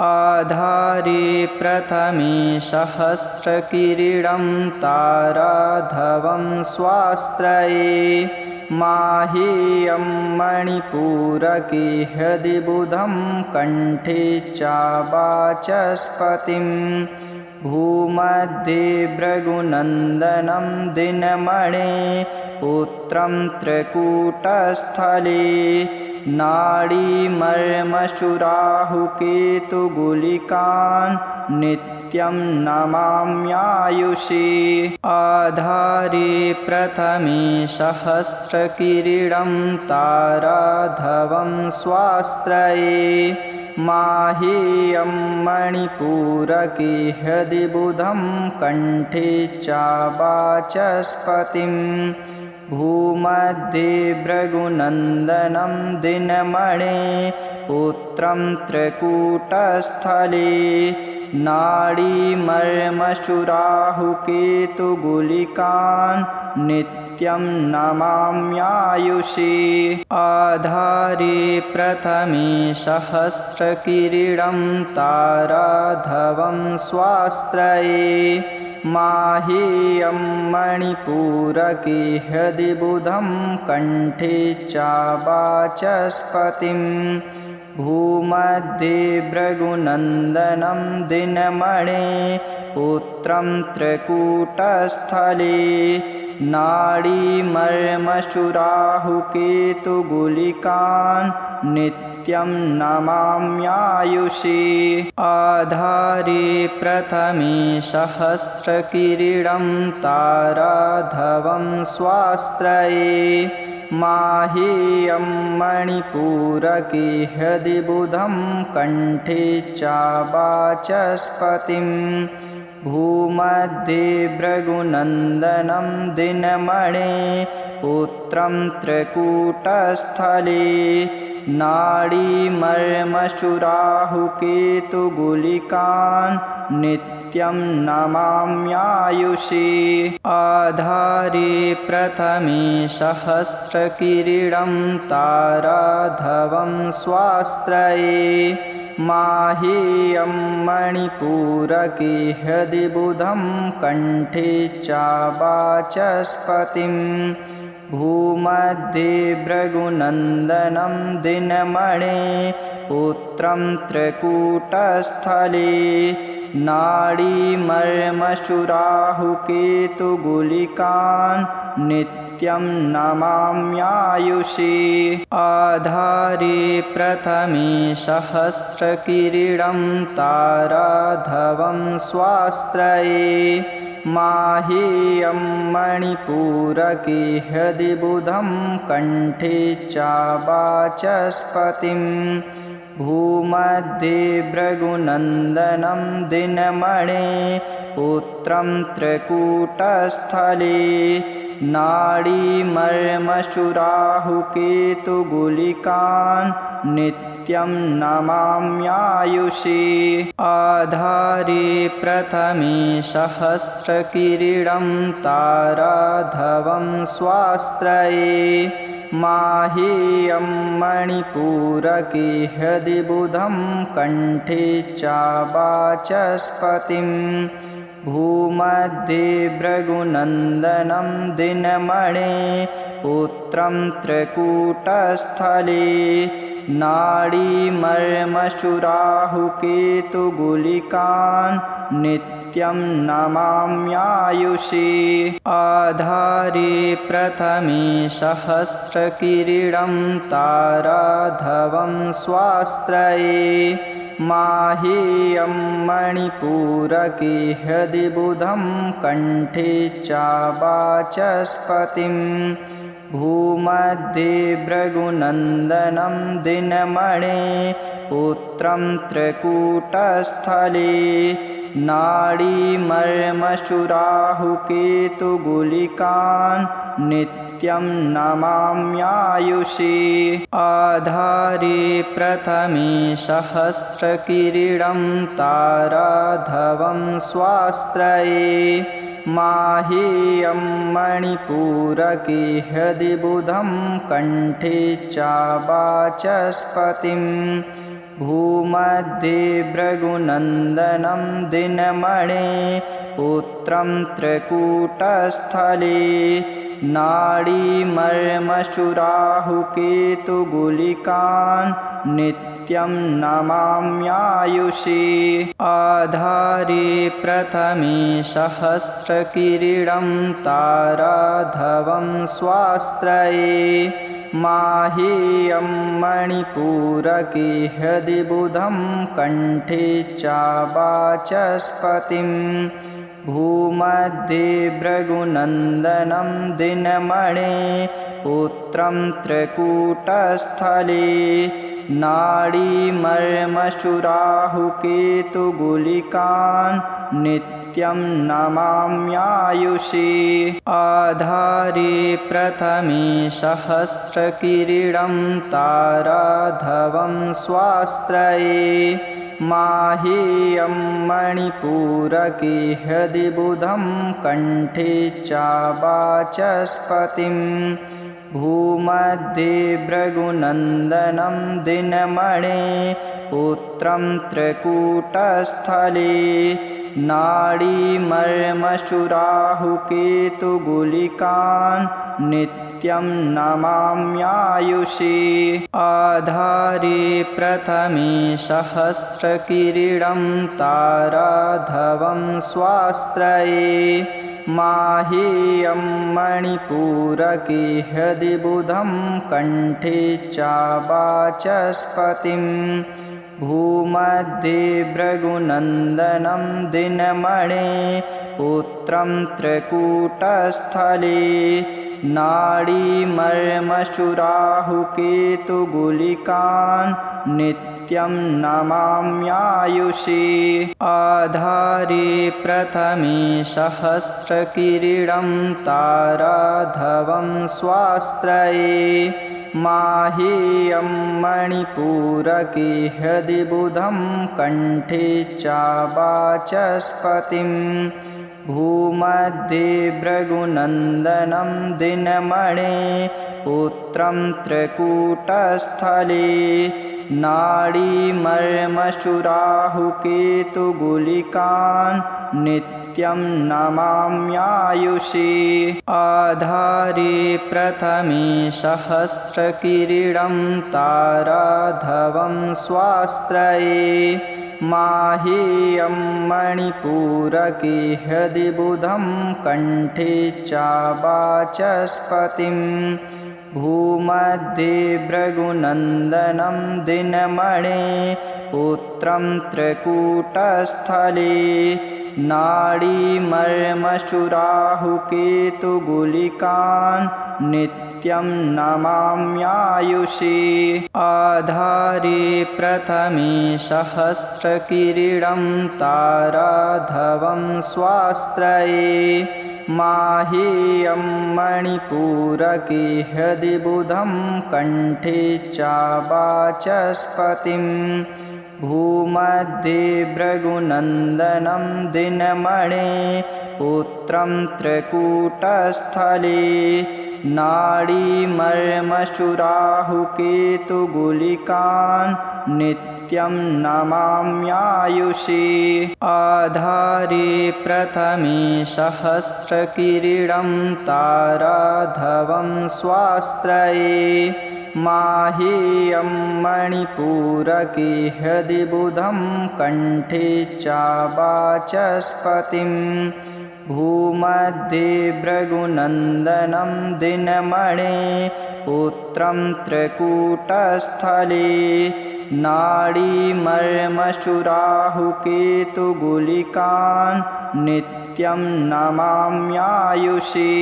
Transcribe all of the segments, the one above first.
आधारे प्रथमे सहस्रकिरीटं ताराधवं स्वाश्रये माहेयं मणिपूरके हृदि बुधं कण्ठे च वाचस्पतिं भूमध्ये भृगुनन्दनं दिनमणे पुत्रं त्रिकूटस्थले नाडीमर्मसुराहुकेतुगुलिकान् नित्यं नमाम्यायुषे आधारे प्रथमे सहस्रकिरीटं ताराधवं स्वाश्रये माहेयं मणिपूरके हृदि बुधं कण्ठे च वाचस्पतिं भूमध्ये भृगुनन्दनं दिनमणे पुत्रं त्रिकूटस्थले नाडीमर्मसुराहुकेतुगुलिकान् नित्यं नमाम्यायुषे आधारे प्रथमे सहस्रकिरीटं ताराधवं स्वाश्रये माहेयं मणिपूरके हृदि बुधं कण्ठे च वाचस्पतिं भूमध्ये भृगुनन्दनं दिनमणे पुत्रं त्रिकूटस्थले नाडीमर्मसुराहुकेतुगुलिकान् नित्यं नमाम्यायुषे आधारे प्रथमे सहस्रकिरीटं ताराधवं स्वाश्रये माहेयं मणिपूरके हृदि बुधं कण्ठे च वाचस्पतिं भूमध्ये भृगुनन्दनं दिनमणे पुत्रं त्रिकूटस्थले नाडीमर्मसुराहुकेतुगुलिकान् नित्यं नमाम्यायुषे आधारे प्रथमे सहस्रकिरीटं ताराधवं स्वाश्रये माहेयं मणिपूरके हृदि बुधं कण्ठे च वाचस्पतिं भूमध्ये भृगुनन्दनं दिनमणे पुत्रं त्रिकूटस्थले नाडीमर्मसुराहुकेतुगुलिकान् नित्यं नमाम्यायुषे आधारे प्रथमे सहस्रकिरीटं ताराधवं स्वाश्रये माहेयं मणिपूरके हृदि बुधं कण्ठे च वाचस्पतिं भूमध्ये भृगुनन्दनं दिनमणे पुत्रं त्रिकूटस्थले नाडीमर्मसुराहुकेतुगुलिकान् नित्यं नमाम्यायुषे आधारे प्रथमे सहस्रकिरीटं ताराधवं स्वाश्रये माहेयं मणिपूरके हृदि बुधं कण्ठे च वाचस्पतिं भूमध्ये भृगुनन्दनं दिनमणे पुत्रं त्रिकूटस्थले नाडीमर्मसुराहुकेतुगुलिकान् नित्यं नमाम्यायुषे आधारे प्रथमे सहस्रकिरीटं ताराधवं स्वाश्रये माहेयं मणिपूरके हृदि बुधं कण्ठे च वाचस्पतिं भूमध्ये भृगुनन्दनं दिनमणे पुत्रं त्रिकूटस्थले नाडीमर्मसुराहुकेतुगुलिकान् नित्यं नमाम्यायुषे आधारे प्रथमे सहस्रकिरीटं ताराधवं स्वाश्रये माहेयं मणिपूरके हृदि बुधं कण्ठे च वाचस्पतिं भूमध्ये भृगुनन्दनं दिनमणे पुत्रं त्रिकूटस्थले नाडीमर्मशुराहुकेतुगुलिकान् नित्यं नमाम्यायुषि आधारे प्रथमे सहस्रकिरीटं ताराधवं स्वास्त्रये माहेयं मणिपूरके हृदि बुधं कण्ठे च वाचस्पतिं भूमध्ये भृगुनन्दनं दिनमणे पुत्रं त्रिकूटस्थले नाडीमर्मशुराहुकेतुगुलिकान् नित्यं नमाम्यायुषि आधारे प्रथमे सहस्रकिरीटं ताराधवं स्वास्त्रये माहेयं मणिपूरके हृदि बुधं कण्ठे च वाचस्पतिं भूमध्ये भृगुनन्दनं दिनमणे पुत्रं त्रिकूटस्थले नाडीमर्मशुराहुकेतुगुलिकान् नित्यं नमाम्यायुषि आधारे प्रथमे सहस्रकिरीटं ताराधवं स्वास्त्रये माहेयं मणिपूरके हृदि बुधं कण्ठे च वाचस्पतिं भूमध्ये भृगुनन्दनं दिनमणे पुत्रं त्रिकूटस्थले नाडीमर्मशुराहुकेतुगुलिकान् नित्यं नमाम्यायुषि आधारे प्रथमे सहस्रकिरीटं ताराधवं स्वास्त्रये माहेयं मणिपूरके हृदि बुधं कण्ठे च वाचस्पतिं भूमध्ये भृगुनन्दनं दिनमणे पुत्रं त्रिकूटस्थले नाडीमर्मशुराहुकेतुगुलिकान् नित्यं नमाम्यायुषि आधारे प्रथमे सहस्रकिरीटं ताराधवं स्वास्त्रये माहेयं मणिपूरके हृदि बुधं कण्ठे च वाचस्पतिं भूमध्ये भृगुनन्दनं दिनमणे पुत्रं त्रिकूटस्थले नाडीमर्मशुराहुकेतुगुलिकान् नित्यं नमाम्यायुषि आधारे प्रथमे सहस्रकिरीटं ताराधवं स्वास्त्रये माहेयं मणिपूरके हृदि बुधं कण्ठे च वाचस्पतिं भूमध्ये भृगुनन्दनं दिनमणे पुत्रं त्रिकूटस्थले नाडीमर्मशुराहुकेतुगुलिकान् नित्यं नमाम्यायुषि आधारे प्रथमे सहस्रकिरीटं ताराधवं स्वास्त्रये माहेयं मणिपूरके हृदि बुधं कण्ठे च वाचस्पतिं भूमध्ये भृगुनन्दनं दिनमणे पुत्रं त्रिकूटस्थले नाडीमर्मशुराहुकेतुगुलिकान् नित्यं नमाम्यायुषि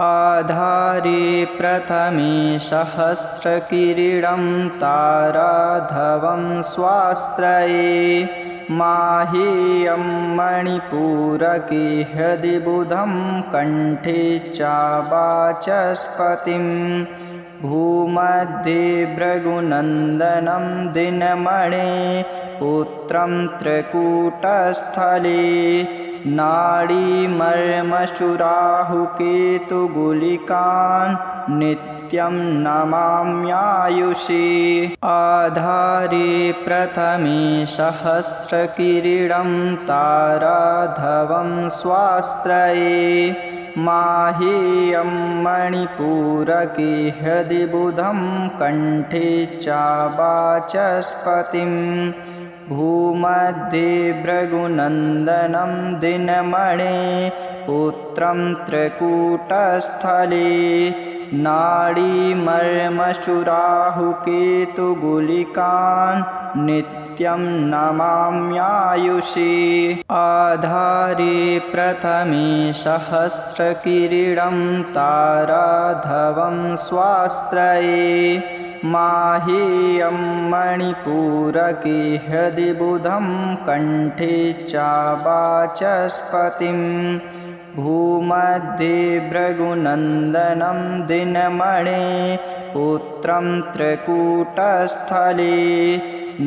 आधारे प्रथमे सहस्रकिरीटं ताराधवं स्वास्त्रये माहेयं मणिपूरके हृदि बुधं कण्ठे च वाचस्पतिं भूमध्ये भृगुनन्दनं दिनमणे पुत्रं त्रिकूटस्थले नाडीमर्मशुराहुकेतुगुलिकान् नित्यं नित्यं नमाम्यायुषि आधारे प्रथमे सहस्रकिरीटं ताराधवं स्वास्त्रये माहेयं मणिपूरके हृदि बुधं कण्ठे च वाचस्पतिं भूमध्ये भृगुनन्दनं दिनमणे पुत्रं त्रिकूटस्थले नाडीमर्मशुराहुकेतुगुलिकान् नित्यं नमाम्यायुषि आधारे प्रथमे सहस्रकिरीटं ताराधवं स्वास्त्रये माहेयं मणिपूरके हृदि बुधं कण्ठे च वाचस्पतिं भूमध्ये भृगुनन्दनं दिनमणे पुत्रं त्रिकूटस्थले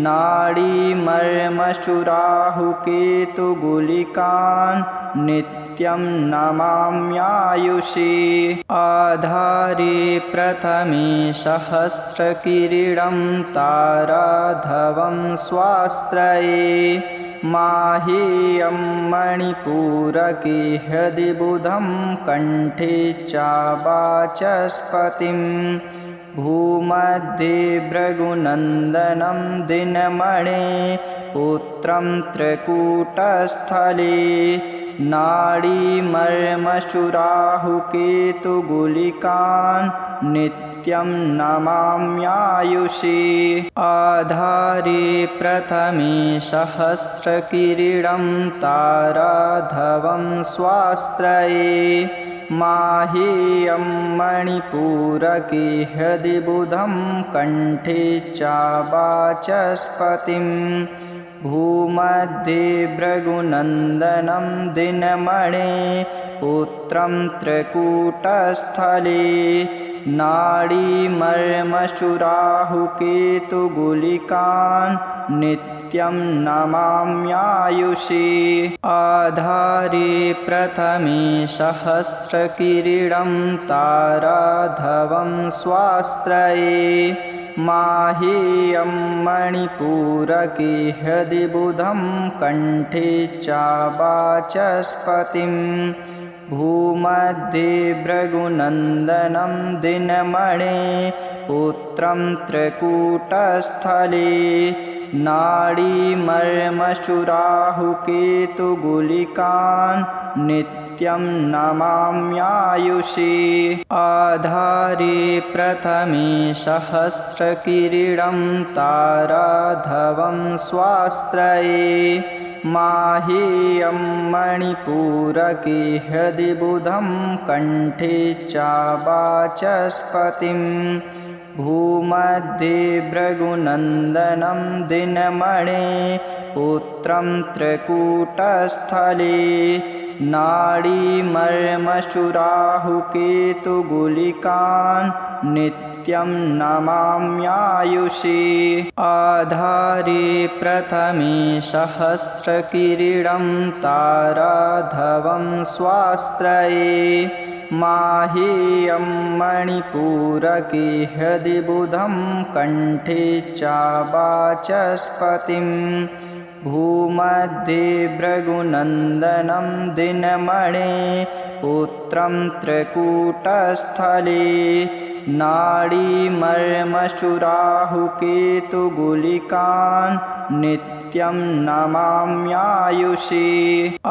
नाडीमर्मशुराहुकेतुगुलिकान् नित्यं नमाम्यायुषि आधारे प्रथमे सहस्रकिरीटं ताराधवं स्वास्त्रये माहेयं मणिपूरके हृदि बुधं कण्ठे च वाचस्पतिं भूमध्ये भृगुनन्दनं दिनमणे पुत्रं त्रिकूटस्थले नाडीमर्मशुराहुकेतुगुलिकान् नित्यं नमाम्यायुषि आधारे प्रथमे सहस्रकिरीटं ताराधवं स्वास्त्रये माहेयं मणिपूरके हृदि बुधं कण्ठे च वाचस्पतिं भूमध्ये भृगुनन्दनं दिनमणे पुत्रं त्रिकूटस्थले नाडीमर्मशुराहुकेतुगुलिकान् नित्यं नमाम्यायुषि आधारे प्रथमे सहस्रकिरीटं ताराधवं स्वास्त्रये माहेयं मणिपूरके हृदि बुधं कण्ठे च वाचस्पतिं भूमध्ये भृगुनन्दनं दिनमणे पुत्रं त्रिकूटस्थले नाडीमर्मशुराहुकेतुगुलिकान् नित्यं नमाम्यायुषि आधारे प्रथमे सहस्रकिरीटं ताराधवं स्वास्त्रये माहेयं मणिपूरके हृदि बुधं कण्ठे च वाचस्पतिं भूमध्ये भृगुनन्दनं दिनमणे पुत्रं त्रिकूटस्थले नाडीमर्मशुराहुकेतुगुलिकान् नित्यं नमाम्यायुषि आधारे प्रथमे सहस्रकिरीटं ताराधवं स्वास्त्रये माहेयं मणिपूरके हृदि बुधं कण्ठे च वाचस्पतिं भूमध्ये भृगुनन्दनं दिनमणे पुत्रं त्रिकूटस्थले नाडीमर्मशुराहुकेतुगुलिकान् नित्यं नमाम्यायुषि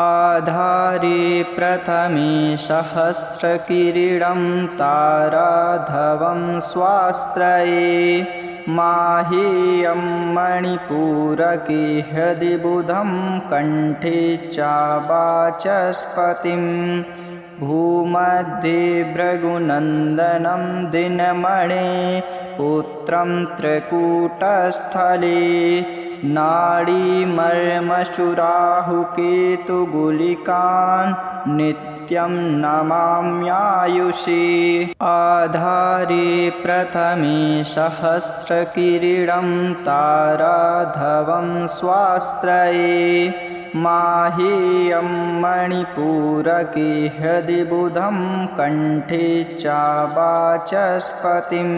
आधारे प्रथमे सहस्रकिरीटं ताराधवं स्वास्त्रये माहेयं मणिपूरके हृदि बुधं कण्ठे च वाचस्पतिं भूमध्ये भृगुनन्दनं दिनमणे पुत्रं त्रिकूटस्थले नाडीमर्मशुराहुकेतुगुलिकान् नित्यं नमाम्यायुषि आधारे प्रथमे सहस्रकिरीटं ताराधवं स्वास्त्रये माहेयं मणिपूरके हृदि बुधं कण्ठे चावाचस्पतिं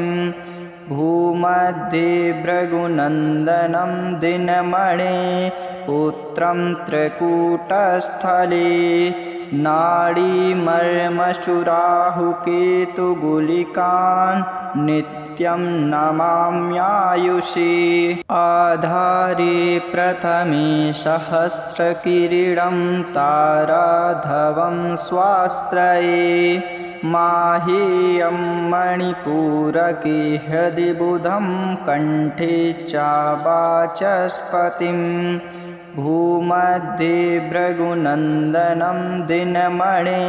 भूमध्ये भृगुनन्दनं दिनमणे पुत्रं त्रिकूटस्थले नाडीमर्मशुराहुकेतुगुलिकान् नित्यं नमाम्यायुषे आधारे प्रथमे सहस्रकिरीटं ताराधवं स्वाश्रये माहेयं मणिपूरके हृदि बुधं कण्ठे चावाचस्पतिं भूमध्ये भृगुनन्दनं दिनमणे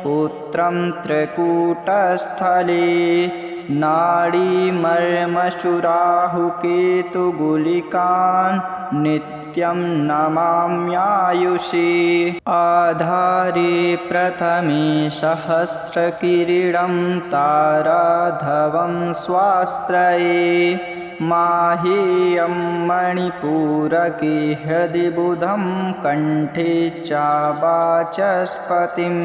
पुत्रं त्रिकूटस्थले नाडीमर्मशुराहुकेतुगुलिकान् नित्यं नमाम्यायुषे आधारे प्रथमे सहस्रकिरीटं ताराधवं स्वाश्रये माहेयं मणिपूरके हृदि बुधं कण्ठे चावाचस्पतिं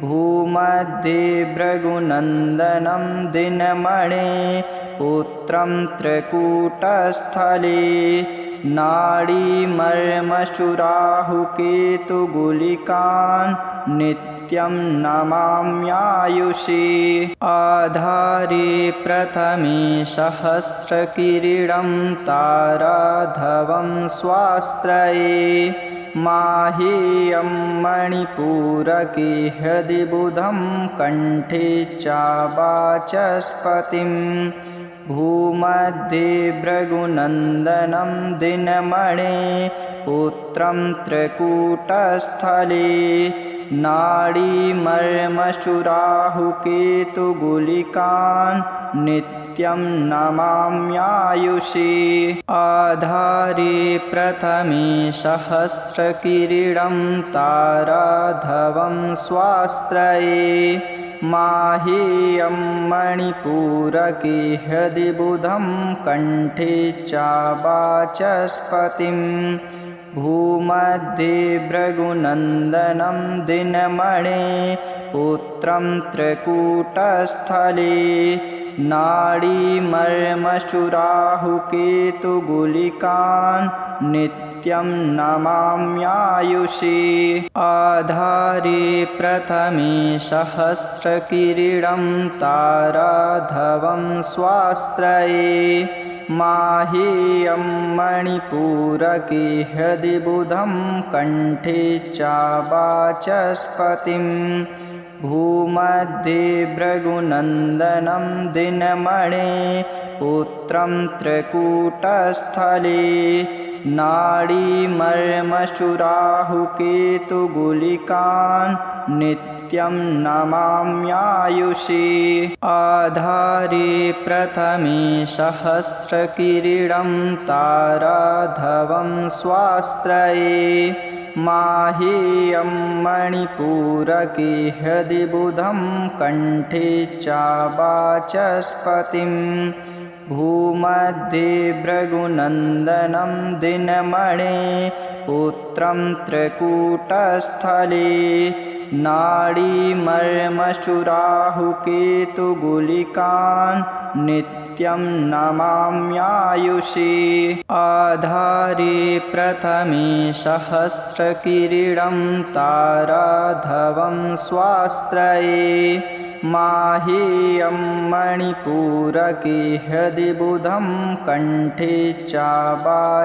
भूमध्ये भृगुनन्दनं दिनमणे पुत्रं त्रिकूटस्थले नाडीमर्मशुराहुकेतुगुलिकान् नित्यं नमाम्यायुषे आधारे प्रथमे सहस्रकिरीटं ताराधवं स्वाश्रये माहेयं मणिपूरके हृदि बुधं कण्ठे चावाचस्पतिं भूमध्ये भृगुनन्दनं दिनमणे पुत्रं त्रिकूटस्थले नाडीमर्मशुराहुकेतुगुलिकान् नित्यं नमाम्यायुषे आधारे प्रथमे सहस्रकिरीटं ताराधवं स्वाश्रये माहेयं मणिपूरके हृदि बुधं कण्ठे चावाचस्पतिं भूमध्ये भृगुनन्दनं दिनमणे पुत्रं त्रिकूटस्थले नाडीमर्मशुराहुकेतुगुलिकान् नित्यं नमाम्यायुषे आधारे प्रथमे सहस्रकिरीटं ताराधवं स्वाश्रये माहेयं मणिपूरके हृदि बुधं कण्ठे चावाचस्पतिं भूमध्ये भृगुनन्दनं दिनमणे पुत्रं त्रिकूटस्थले नाडीमर्मशुराहुकेतुगुलिकान् नित्यं नमाम्यायुषे आधारे प्रथमे सहस्रकिरीटं ताराधवं स्वाश्रये माहेयं मणिपूरके हृदि बुधं कण्ठे चावाचस्पतिं भूमध्ये भृगुनन्दनं दिनमणे पुत्रं त्रिकूटस्थले नाडीमर्मशुराहुकेतुगुलिकान् नित्यं नमाम्यायुषे आधारे प्रथमे सहस्रकिरीटं ताराधवं स्वाश्रये माहेयं मणिपूरके हृदि बुधं कण्ठे चावाचस्पतिं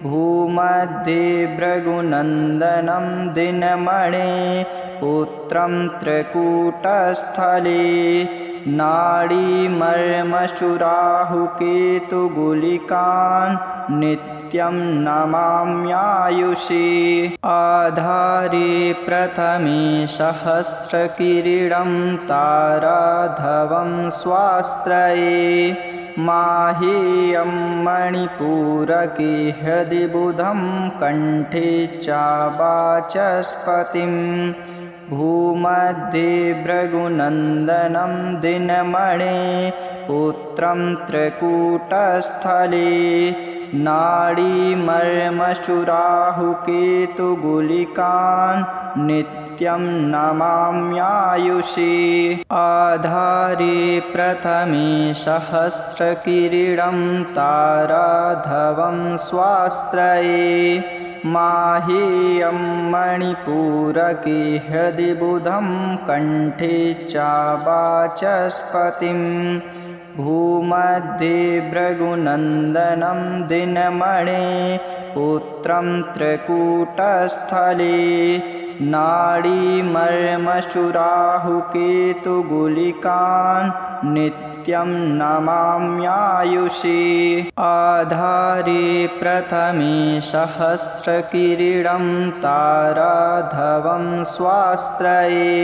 भूमध्ये भृगुनन्दनं दिनमणे पुत्रं त्रिकूटस्थले नाडीमर्मशुराहुकेतुगुलिकान् नित्यं नमाम्यायुषे आधारे प्रथमे सहस्रकिरीटं ताराधवं स्वाश्रये माहेयं मणिपूरके हृदि बुधं कण्ठे चावाचस्पतिं भूमध्ये भृगुनन्दनं दिनमणे पुत्रं त्रिकूटस्थले नाडीमर्मशुराहुकेतुगुलिकान् नित्यं नमाम्यायुषि आधारे प्रथमे सहस्रकिरीटं ताराधवं स्वास्त्रये माहेयं मणिपूरके हृदि बुधं कण्ठे च वाचस्पतिं भूमध्ये भृगुनन्दनं दिनमणे पुत्रं त्रिकूटस्थले नाडीमर्मशुराहुकेतुगुलिकान् नित्यं नमाम्यायुषि आधारे प्रथमे सहस्रकिरीटं ताराधवं स्वास्त्रये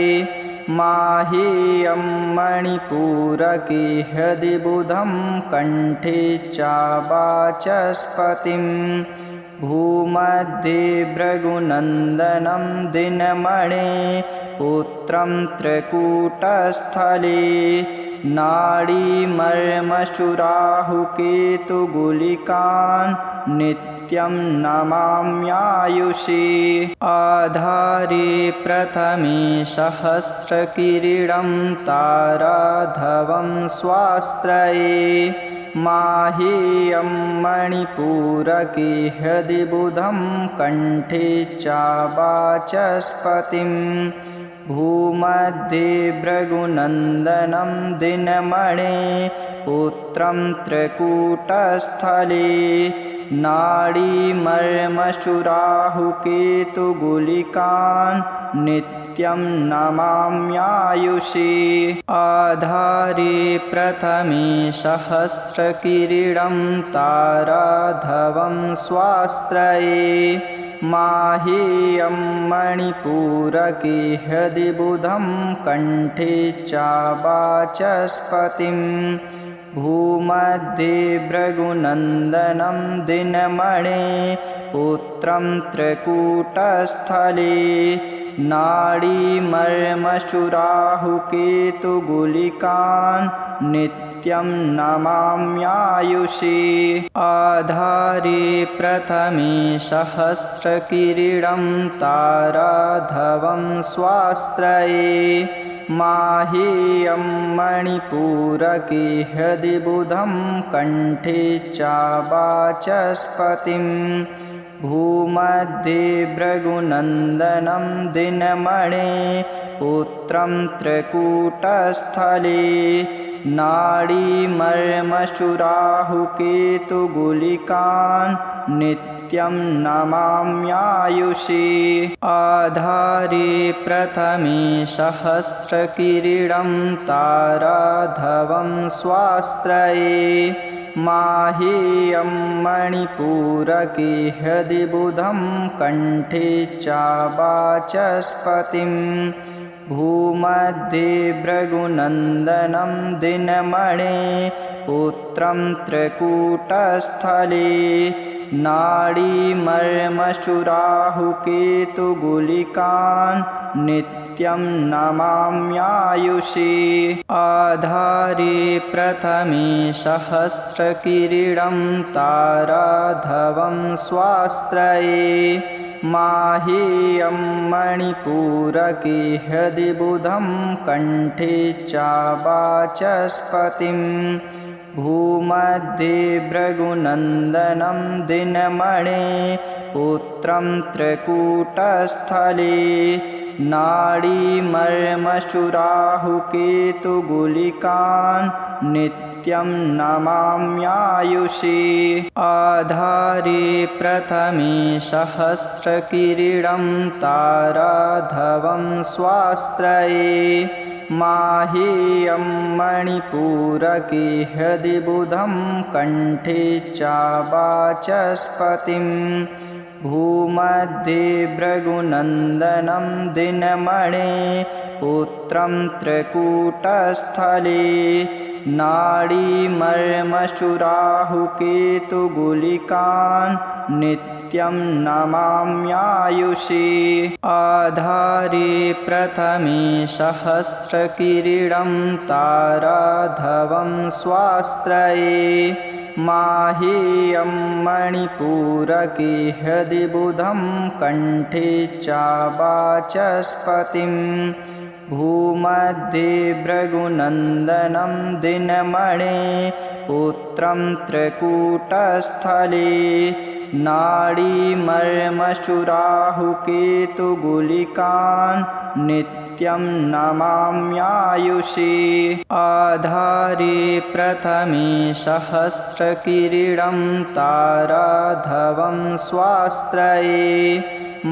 माहेयं मणिपूरके हृदि बुधं कण्ठे च वाचस्पतिं भूमध्ये भृगुनन्दनं दिनमणे पुत्रं त्रिकूटस्थले नाडीमर्मशुराहुकेतुगुलिकान् नित्यं नमाम्यायुषि आधारे प्रथमे सहस्रकिरीटं ताराधवं स्वास्त्रये माहेयं मणिपूरके हृदि बुधं कण्ठे च वाचस्पतिं भूमध्ये भृगुनन्दनं दिनमणे पुत्रं त्रिकूटस्थले नाडीमर्मशुराहुकेतुगुलिकान् नित्यं नमाम्यायुषि आधारे प्रथमे सहस्रकिरीटं ताराधवं स्वास्त्रये माहेयं मणिपूरके हृदि बुधं कण्ठे च वाचस्पतिं भूमध्ये भृगुनन्दनं दिनमणे पुत्रं त्रिकूटस्थले नाडीमर्मशुराहुकेतुगुलिकान् नित्यं नमाम्यायुषि आधारे प्रथमे सहस्रकिरीटं ताराधवं स्वास्त्रये माहेयं मणिपूरके हृदि बुधं कण्ठे च वाचस्पतिं भूमध्ये भृगुनन्दनं दिनमणे पुत्रं त्रिकूटस्थले नाडीमर्मशुराहुकेतुगुलिकान् नित्यं नमाम्यायुषि आधारे प्रथमे सहस्रकिरीटं ताराधवं स्वास्त्रये माहेयं मणिपूरके हृदि बुधं कण्ठे च वाचस्पतिं भूमध्ये भृगुनन्दनं दिनमणे पुत्रं त्रिकूटस्थले नाडीमर्मशुराहुकेतुगुलिकान् नित्यं नमाम्यायुषि आधारे प्रथमे सहस्रकिरीटं ताराधवं स्वास्त्रये माहेयं मणिपूरके हृदि बुधं कण्ठे च वाचस्पतिं भूमध्ये भृगुनन्दनं दिनमणे पुत्रं त्रिकूटस्थले नाडीमर्मशुराहुकेतुगुलिकान् नित्यं नमाम्यायुषि आधारे प्रथमे सहस्रकिरीटं ताराधवं स्वास्त्रये माहेयं मणिपूरके हृदि बुधं कण्ठे च वाचस्पतिं भूमध्ये भृगुनन्दनं दिनमणे पुत्रं त्रिकूटस्थले नाडीमर्मशुराहुकेतुगुलिकान् नित्यं नमाम्यायुषि आधारे प्रथमे सहस्रकिरीटं ताराधवं स्वास्त्रये माहेयं मणिपूरके हृदि बुधं कण्ठे च वाचस्पतिं भूमध्ये भृगुनन्दनं दिनमणे पुत्रं त्रिकूटस्थले नाडीमर्मशुराहुकेतुगुलिकान् नित्यं नमाम्यायुषे आधारे प्रथमे सहस्रकिरीटं ताराधवं स्वास्त्रये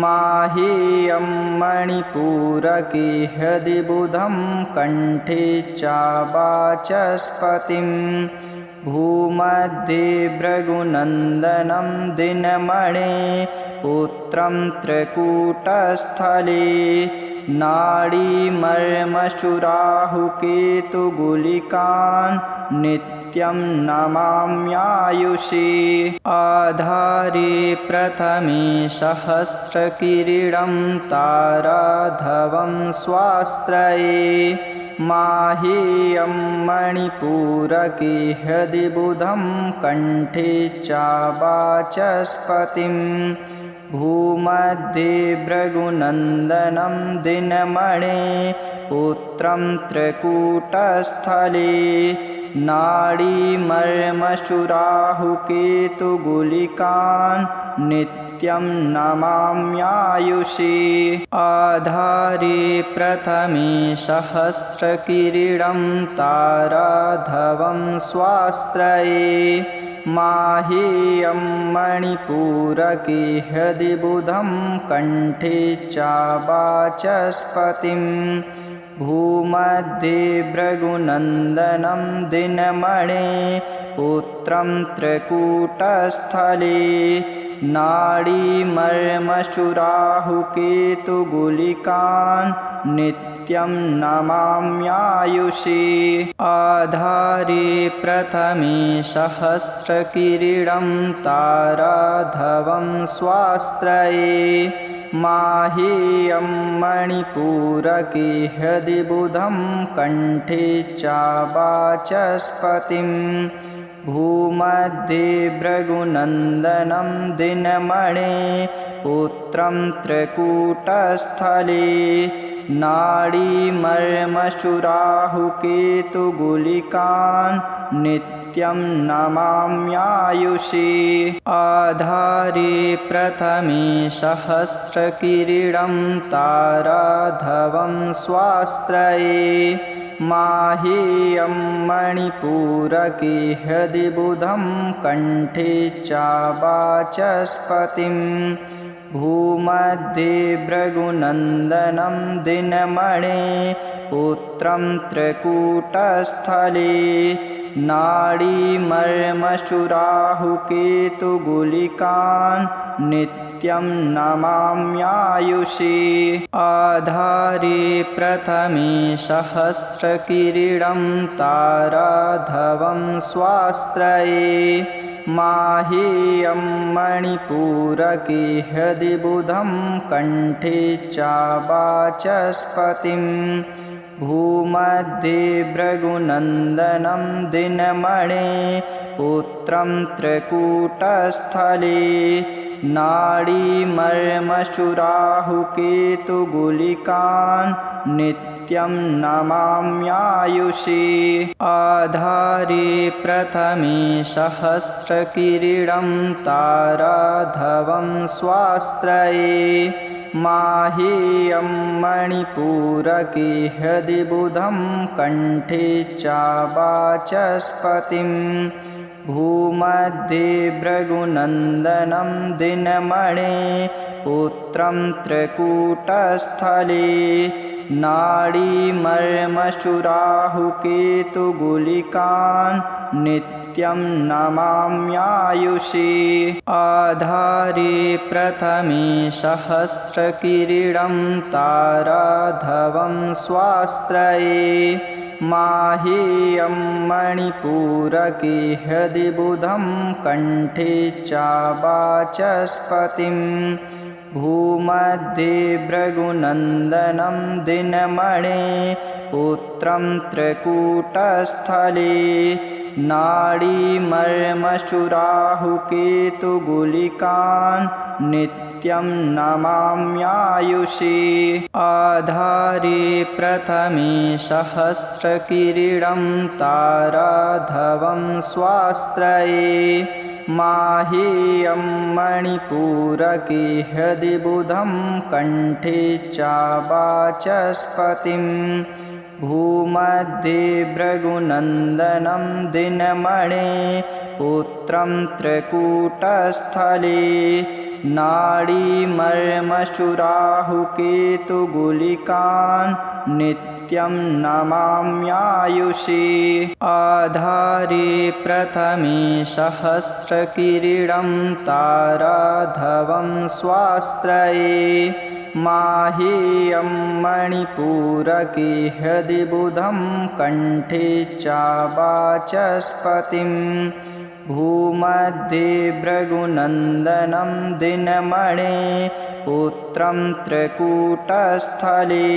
माहेयं मणिपूरके हृदि बुधं कण्ठे च वाचस्पतिं भूमध्ये भृगुनन्दनं दिनमणे पुत्रं त्रिकूटस्थले नाडीमर्मशुराहुकेतुगुलिकान् नित्यं नमाम्यायुषे आधारे प्रथमे सहस्रकिरीटं ताराधवं स्वास्त्रये माहेयं मणिपूरके हृदि बुधं कण्ठे च वाचस्पतिं भूमध्ये भृगुनन्दनं दिनमणे पुत्रं त्रिकूटस्थले नाडीमर्मशुराहुकेतुगुलिकान् नित्यं नमाम्यायुषे आधारे प्रथमे सहस्रकिरीटं ताराधवं स्वास्त्रये माहेयं मणिपूरके हृदि बुधं कण्ठे च वाचस्पतिं भूमध्ये भृगुनन्दनं दिनमणे पुत्रं त्रिकूटस्थले नाडीमर्मशुराहुकेतुगुलिकान् नित्यं नमाम्यायुषे आधारे प्रथमे सहस्रकिरीटं ताराधवं स्वास्त्रये माहेयं मणिपूरके हृदि बुधं कण्ठे च वाचस्पतिं भूमध्ये भृगुनन्दनं दिनमणे पुत्रं त्रिकूटस्थले नाडीमर्मशुराहुकेतुगुलिकान् नित्यं नमाम्यायुषे आधारे प्रथमे सहस्रकिरीटं ताराधवं स्वास्त्रये माहेयं मणिपूरके हृदि बुधं कण्ठे च वाचस्पतिं भूमध्ये भृगुनन्दनं दिनमणे पुत्रं त्रिकूटस्थले नाडीमर्मशुराहुकेतुगुलिकान् नित्यं नमाम्यायुषे आधारे प्रथमे सहस्रकिरीटं ताराधवं स्वास्त्रये माहेयं मणिपूरके हृदि बुधं कण्ठे च वाचस्पतिं भूमध्ये भृगुनन्दनं दिनमणे पुत्रं त्रिकूटस्थले नाडीमर्मशुराहुकेतुगुलिकान् नित्यं नमाम्यायुषे आधारे प्रथमे सहस्रकिरीटं ताराधवं स्वास्त्रये माहेयं मणिपूरके हृदि बुधं कण्ठे च वाचस्पतिं भूमध्ये भृगुनन्दनं दिनमणे पुत्रं त्रिकूटस्थले नाडीमर्मशुराहुकेतुगुलिकान् नित्यं नमाम्यायुषे आधारे प्रथमे सहस्रकिरीटं ताराधवं स्वास्त्रये माहेयं मणिपूरके हृदि बुधं कण्ठे च वाचस्पतिं भूमध्ये भृगुनन्दनं दिनमणे पुत्रं त्रिकूटस्थले नाडीमर्मशुराहुकेतुगुलिकान् नित्यं नमाम्यायुषि आधारे प्रथमे सहस्रकिरीटं ताराधवं स्वास्त्रये माहेयं मणिपूरके हृदि बुधं कण्ठे च वाचस्पतिं भूमध्ये भृगुनन्दनं दिनमणे पुत्रं त्रिकूटस्थले नाडीमर्मशुराहुकेतुगुलिकान् नित्यं नमाम्यायुषि आधारे प्रथमे सहस्रकिरीटं ताराधवं स्वास्त्रये माहेयं मणिपूरके हृदि बुधं कण्ठे च वाचस्पतिं भूमध्ये भृगुनन्दनं दिनमणे पुत्रं त्रिकूटस्थले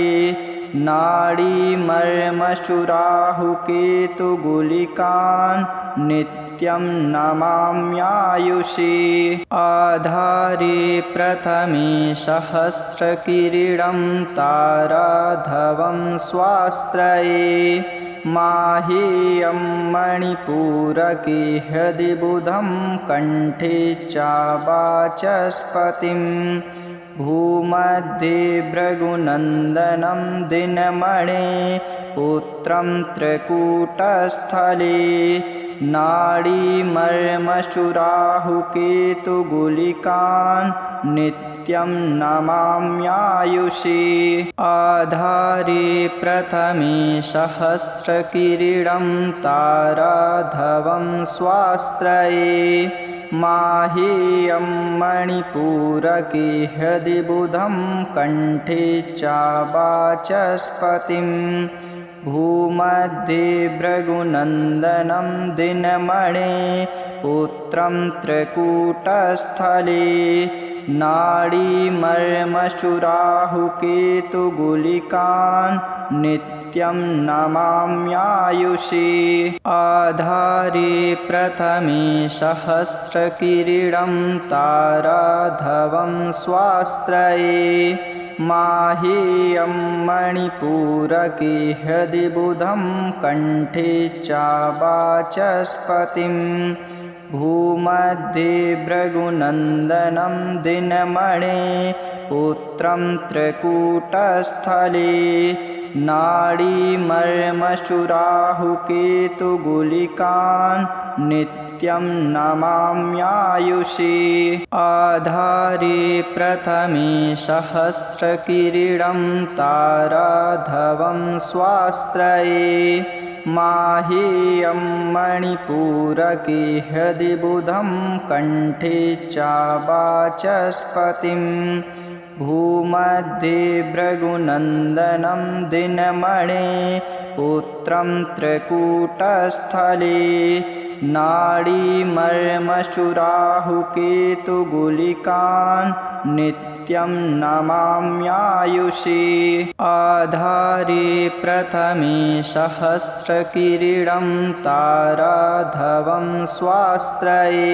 नाडीमर्मशुराहुकेतुगुलिकान् नित्यं नमाम्यायुषि आधारे प्रथमे सहस्रकिरीटं ताराधवं स्वास्त्रये माहेयं मणिपूरके हृदि बुधं कण्ठे च वाचस्पतिं भूमध्ये भृगुनन्दनं दिनमणे पुत्रं त्रिकूटस्थले नाडीमर्मशुराहुकेतुगुलिकान् नित्यं नमाम्यायुषि आधारे प्रथमे सहस्रकिरीटं ताराधवं स्वास्त्रये माहेयं मणिपूरके हृदि बुधं कण्ठे च वाचस्पतिं भूमध्ये भृगुनन्दनं दिनमणे पुत्रं त्रिकूटस्थले नाडीमर्मशुराहुकेतुगुलिकान् नित्यं नमाम्यायुषि आधारे प्रथमे सहस्रकिरीटं ताराधवं स्वास्त्रये माहेयं मणिपूरके हृदि बुधं कण्ठे च वाचस्पतिं भूमध्ये भृगुनन्दनं दिनमणे पुत्रं त्रिकूटस्थले नाडीमर्मशुराहुकेतुगुलिकान् नित्यं नमाम्यायुषि आधारे प्रथमे सहस्रकिरीटं ताराधवं स्वास्त्रये माहेयं मणिपूरके हृदि बुधं कण्ठे च वाचस्पतिं भूमध्ये भृगुनन्दनं दिनमणे पुत्रं त्रिकूटस्थले नाडीमर्मशुराहुकेतुगुलिकान् नित्यं नमाम्यायुषि आधारे प्रथमे सहस्रकिरीटं ताराधवं स्वास्त्रये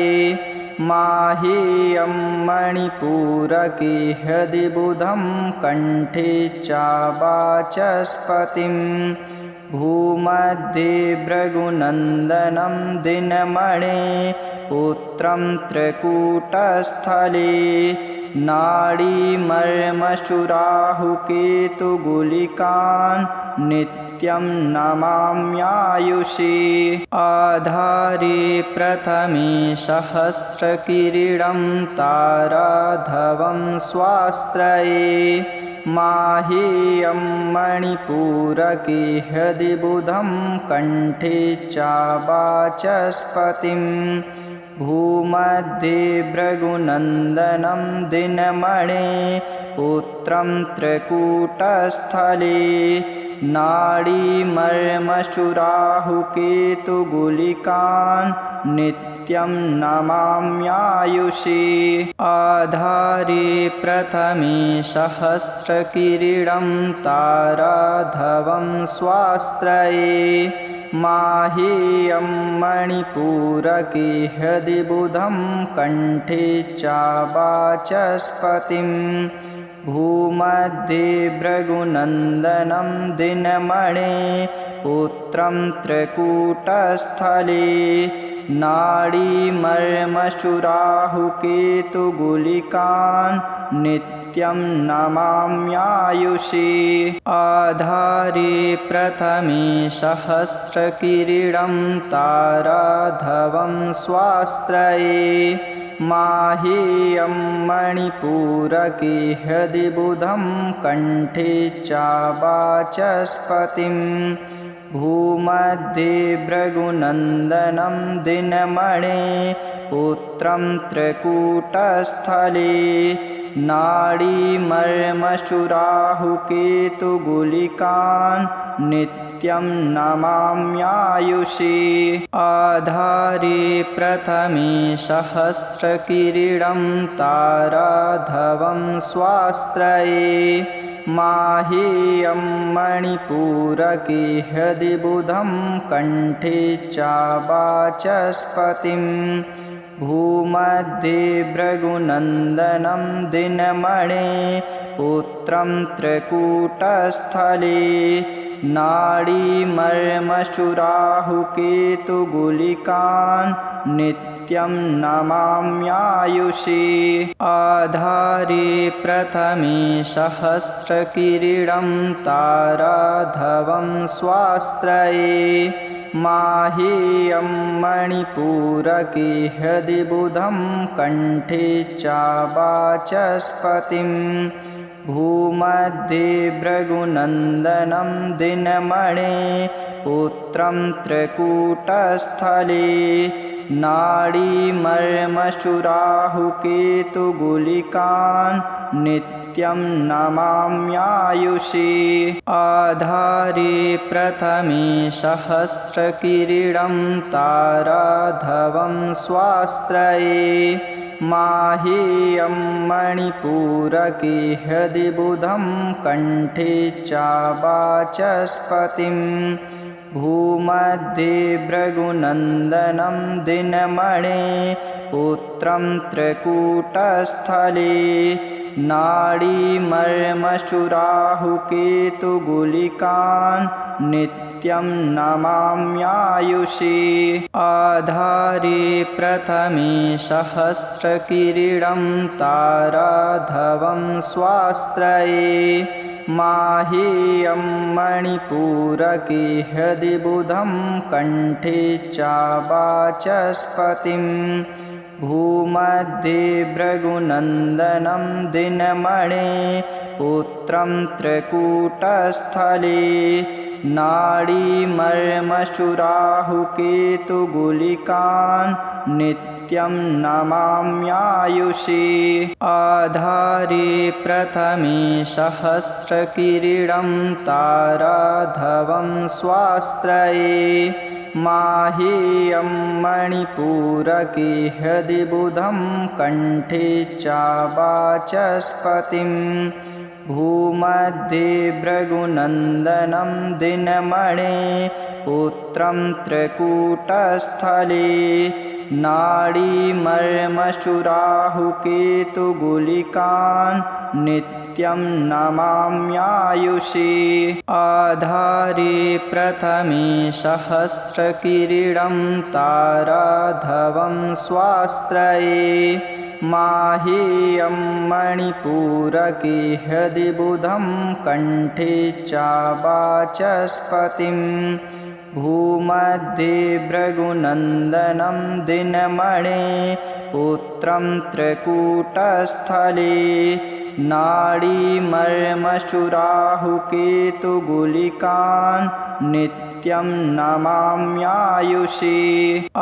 माहेयं मणिपूरके हृदि बुधं कण्ठे च वाचस्पतिं भूमध्ये भृगुनन्दनं दिनमणे पुत्रं त्रिकूटस्थले नाडीमर्मशुराहुकेतुगुलिकान् नित्यं नमाम्यायुषि आधारे प्रथमे सहस्रकिरीटं ताराधवं स्वास्त्रये माहेयं मणिपूरके हृदि बुधं कण्ठे च वाचस्पतिं भूमध्ये भृगुनन्दनं दिनमणे पुत्रं त्रिकूटस्थले नाडीमर्मशुराहुकेतुगुलिकान् नित्यं नमाम्यायुषि आधारे प्रथमे सहस्रकिरीटं ताराधवं स्वास्त्रये माहेयं मणिपूरके हृदि बुधं कण्ठे चावाचस्पतिं भूमध्ये भृगुनन्दनं दिनमणे पुत्रं त्रिकूटस्थले नाडीमर्मशुराहुकेतुगुलिकान् नित्यं नमाम्यायुषे आधारे प्रथमे सहस्रकिरीटं ताराधवं स्वास्त्रये माहेयं मणिपूरके हृदि बुधं कण्ठे चावाचस्पतिं भूमध्ये भृगुनन्दनं दिनमणे पुत्रं त्रिकूटस्थले नाडीमर्मशुराहुकेतुगुलिकान् नित्यं नमाम्यायुषे आधारे प्रथमे सहस्रकिरीटं ताराधवं स्वास्त्रये माहेयं मणिपूरके हृदि बुधं कण्ठे चावाचस्पतिं भूमध्ये भृगुनन्दनं दिनमणे पुत्रं त्रिकूटस्थले नाडीमर्मशुराहुकेतुगुलिकान् नित्यं नमाम्यायुषे आधारे प्रथमे सहस्रकिरीटं ताराधवं स्वास्त्रये माहेयं मणिपूरके हृदि बुधं कण्ठे चावाचस्पतिं भूमध्ये भृगुनन्दनं दिनमणे पुत्रं त्रिकूटस्थले नाडीमर्मशुराहुकेतुगुलिकान् नित्यं नमाम्यायुषे आधारे प्रथमे सहस्रकिरीटं ताराधवं स्वास्त्रये माहेयं मणिपूरके हृदि बुधं कण्ठे चावाचस्पतिं भूमध्ये भृगुनन्दनं दिनमणे पुत्रं त्रिकूटस्थले नाडीमर्मशुराहुकेतुगुलिकान् नित्यं नमाम्यायुषे आधारे प्रथमे सहस्रकिरीटं ताराधवं स्वास्त्रये माहेयं मणिपूरके हृदि बुधं कण्ठे चावाचस्पतिं भूमध्ये भृगुनन्दनं दिनमणे पुत्रं त्रिकूटस्थले नाडीमर्मशुराहुकेतुगुलिकान् नित्यं नमाम्यायुषे आधारे प्रथमे सहस्रकिरीटं ताराधवं स्वास्त्रये माहेयं मणिपूरके हृदि बुधं कण्ठे चावाचस्पतिं भूमध्ये भृगुनन्दनं दिनमणे पुत्रं त्रिकूटस्थले नाडीमर्मशुराहुकेतुगुलिकान् नित्यं नमाम्यायुषे आधारे प्रथमे सहस्रकिरीटं ताराधवं स्वास्त्रये माहेयं मणिपूरके हृदि बुधं कण्ठे चावाचस्पतिं भूमध्ये भृगुनन्दनं दिनमणे पुत्रं त्रिकूटस्थले नाडीमर्मशुराहुकेतुगुलिकान् नित्यं नमाम्यायुषे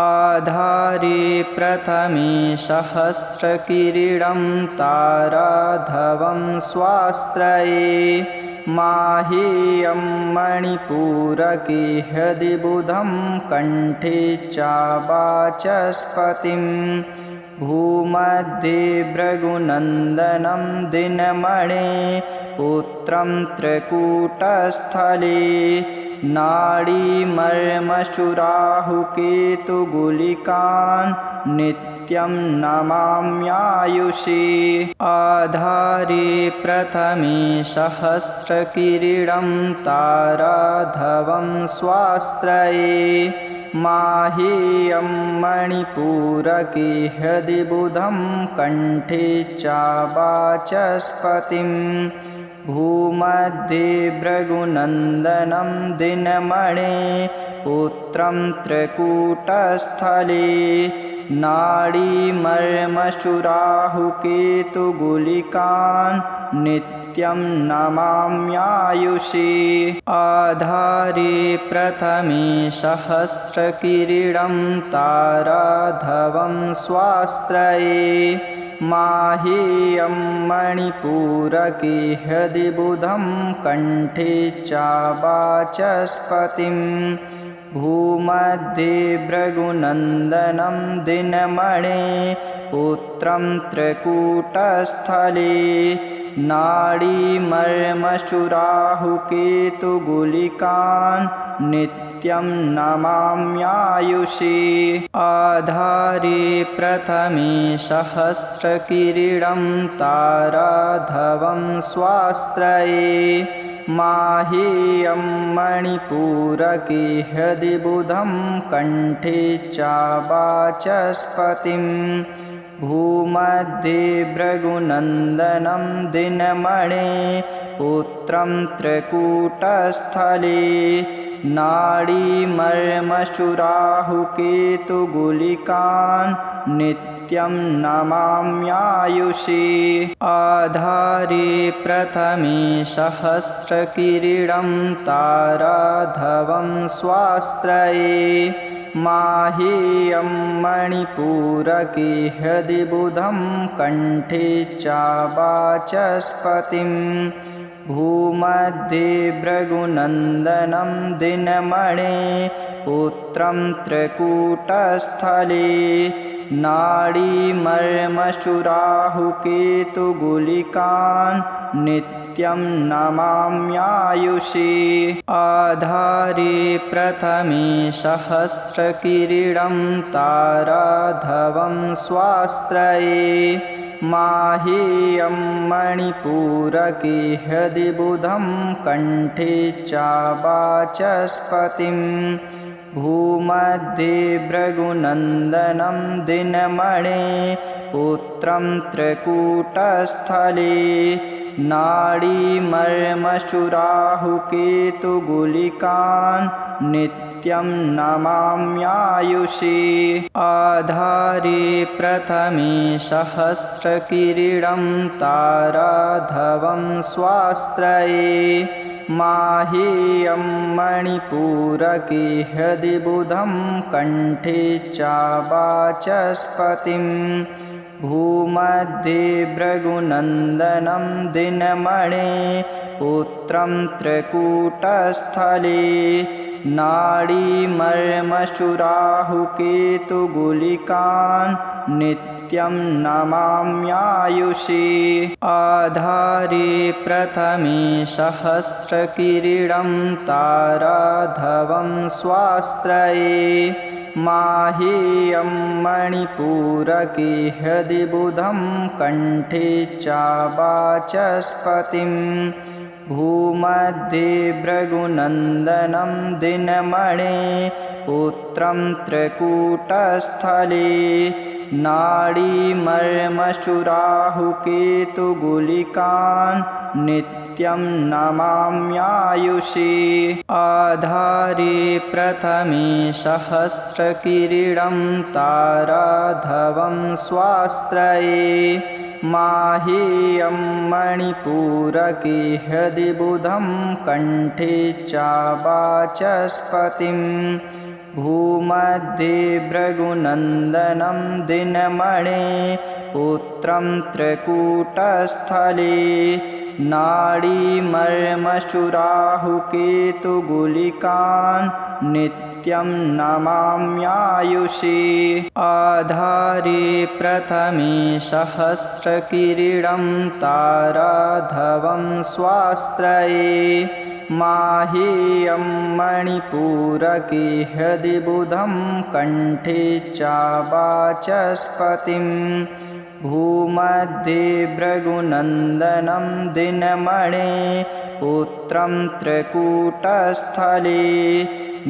आधारे प्रथमे सहस्रकिरीटं ताराधवं स्वास्त्रये माहेयं मणिपूरके हृदि बुधं कण्ठे चावाचस्पतिं भूमध्ये भृगुनन्दनं दिनमणे पुत्रं त्रिकूटस्थले नाडीमर्मशुराहुकेतुगुलिकान् नित्यं नमाम्यायुषि आधारे प्रथमे सहस्रकिरीटं ताराधवं स्वास्त्रये माहेयं मणिपूरके हृदि बुधं कण्ठे च वाचस्पतिं भूमध्ये भृगुनन्दनं दिनमणे पुत्रं त्रिकूटस्थले नाडीमर्मशुराहुकेतुगुलिकान् नित्यं नमाम्यायुषि आधारे प्रथमे सहस्रकिरीटं ताराधवं स्वास्त्रये माहेयं मणिपूरके हृदि बुधं कण्ठे च वाचस्पतिं भूमध्ये भृगुनन्दनं दिनमणे पुत्रं त्रिकूटस्थले नाडीमर्मशुराहुकेतुगुलिकान् नित्यं नमाम्यायुषि आधारे प्रथमे सहस्रकिरीटं ताराधवं स्वास्त्रये माहेयं मणिपूरके हृदि बुधं कण्ठे च वाचस्पतिं भूमध्ये भृगुनन्दनं दिनमणे पुत्रं त्रिकूटस्थले नाडीमर्मशुराहुकेतुगुलिकान् नित्यं नमाम्यायुषि आधारे प्रथमे सहस्रकिरीटं ताराधवं स्वास्त्रये माहेयं मणिपूरके हृदि बुधं कण्ठे च वाचस्पतिं भूमध्ये भृगुनन्दनं दिनमणे पुत्रं त्रिकूटस्थले नाडीमर्मशुराहुकेतुगुलिकान् नित्यं नमाम्यायुषि आधारे प्रथमे सहस्रकिरीटं ताराधवं स्वास्त्रये माहेयं मणिपूरके हृदि बुधं कण्ठे च वाचस्पतिं भूमध्ये भृगुनन्दनं दिनमणे पुत्रं त्रिकूटस्थले नाडीमर्मशुराहुकेतुगुलिकान् नित्यं नमाम्यायुषि आधारे प्रथमे सहस्रकिरीटं ताराधवं स्वास्त्रये माहेयं मणिपूरके हृदि बुधं कण्ठे च वाचस्पतिं भूमध्ये भृगुनन्दनं दिनमणे पुत्रं त्रिकूटस्थले नाडीमर्मशुराहुकेतुगुलिकान् नित्यं नमाम्यायुषि आधारे प्रथमे सहस्रकिरीटं ताराधवं स्वास्त्रये माहेयं मणिपूरके हृदि बुधं कण्ठे च वाचस्पतिं भूमध्ये भृगुनन्दनं दिनमणे पुत्रं त्रिकूटस्थले नाडीमर्मशुराहुकेतुगुलिकान् नित्यं नमाम्यायुषि आधारे प्रथमे सहस्रकिरीटं ताराधवं स्वास्त्रये माहेयं मणिपूरके हृदि बुधं कण्ठे च वाचस्पतिं भूमध्ये भृगुनन्दनं दिनमणे पुत्रं त्रिकूटस्थले नाडीमर्मशुराहुकेतुगुलिकान् नित्यं नमाम्यायुषि आधारे प्रथमे सहस्रकिरीटं ताराधवं स्वास्त्रये माहेयं मणिपूरके हृदि बुधं कण्ठे च वाचस्पतिं भूमध्ये भृगुनन्दनं दिनमणे पुत्रं त्रिकूटस्थले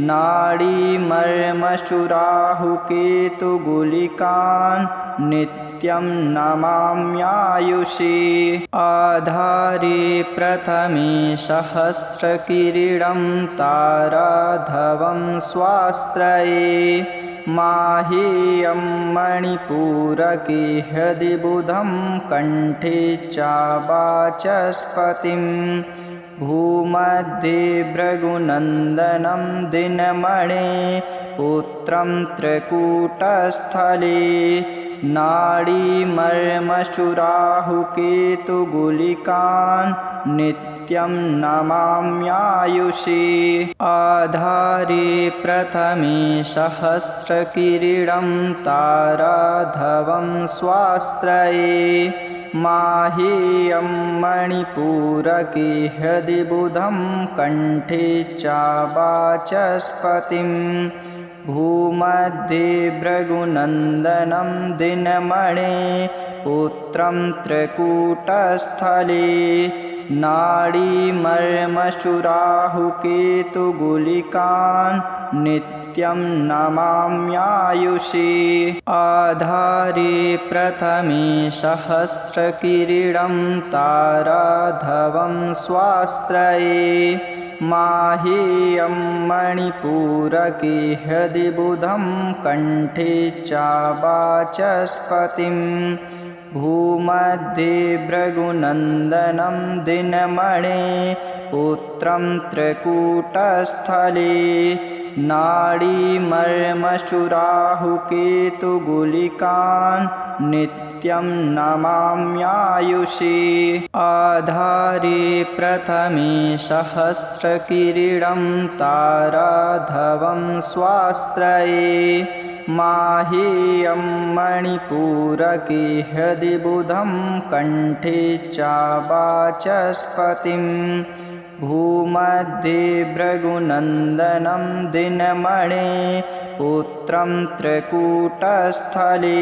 नाडीमर्मशुराहुकेतुगुलिकान् नित्यं नमाम्यायुषे आधारे प्रथमे सहस्रकिरीटं ताराधवं स्वास्त्रये माहेयं मणिपूरके हृदि बुधं कण्ठे च वाचस्पतिं भूमध्ये भृगुनन्दनं दिनमणे पुत्रं त्रिकूटस्थले नाडीमर्मशुराहुकेतुगुलिकान् नित्यं नमाम्यायुषे आधारे प्रथमे सहस्रकिरीटं ताराधवं स्वास्त्रये माहेयं मणिपूरके हृदि बुधं कण्ठे च वाचस्पतिं भूमध्ये भृगुनन्दनं दिनमणे पुत्रं त्रिकूटस्थले नाडीमर्मशुराहुकेतुगुलिकान् नित्यं नमाम्यायुषे आधारे प्रथमे सहस्रकिरीटं ताराधवं स्वास्त्रये माहेयं मणिपूरके हृदि बुधं कण्ठे च वाचस्पतिं भूमध्ये भृगुनन्दनं दिनमणे पुत्रं त्रिकूटस्थले नाडीमर्मशुराहुकेतुगुलिकान् नित्यं नमाम्यायुषे आधारे प्रथमे सहस्रकिरीटं ताराधवं स्वास्त्रये माहेयं मणिपूरके हृदि बुधं कण्ठे च वाचस्पतिं भूमध्ये भृगुनन्दनं दिनमणे पुत्रं त्रिकूटस्थले